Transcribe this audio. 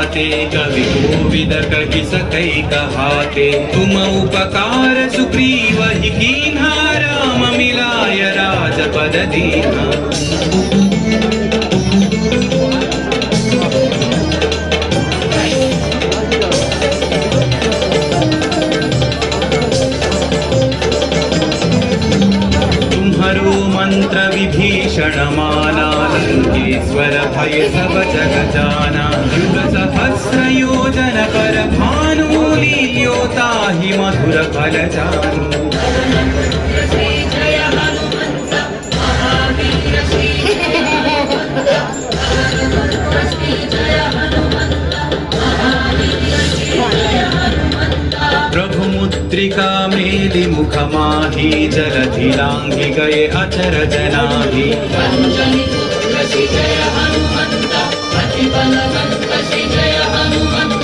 गाते, कवि कोविद कहि सकै कहाते। तुम उपकार सुग्रीव ही कीन्हा, राम मिलाय राजपद दीन्हा। मंत्र विभीषण माना, लंकेश्वर भय सब जग जाना। युग सहस्र योजन पर भानु, लील्योता ही मधुर फल जानू। प्रभु मुद्रिका मेलि मुख माही, जलधि लांघि गए अचर जनाहि। जय हनुमंत, अति बलवंत जय हनुमंत।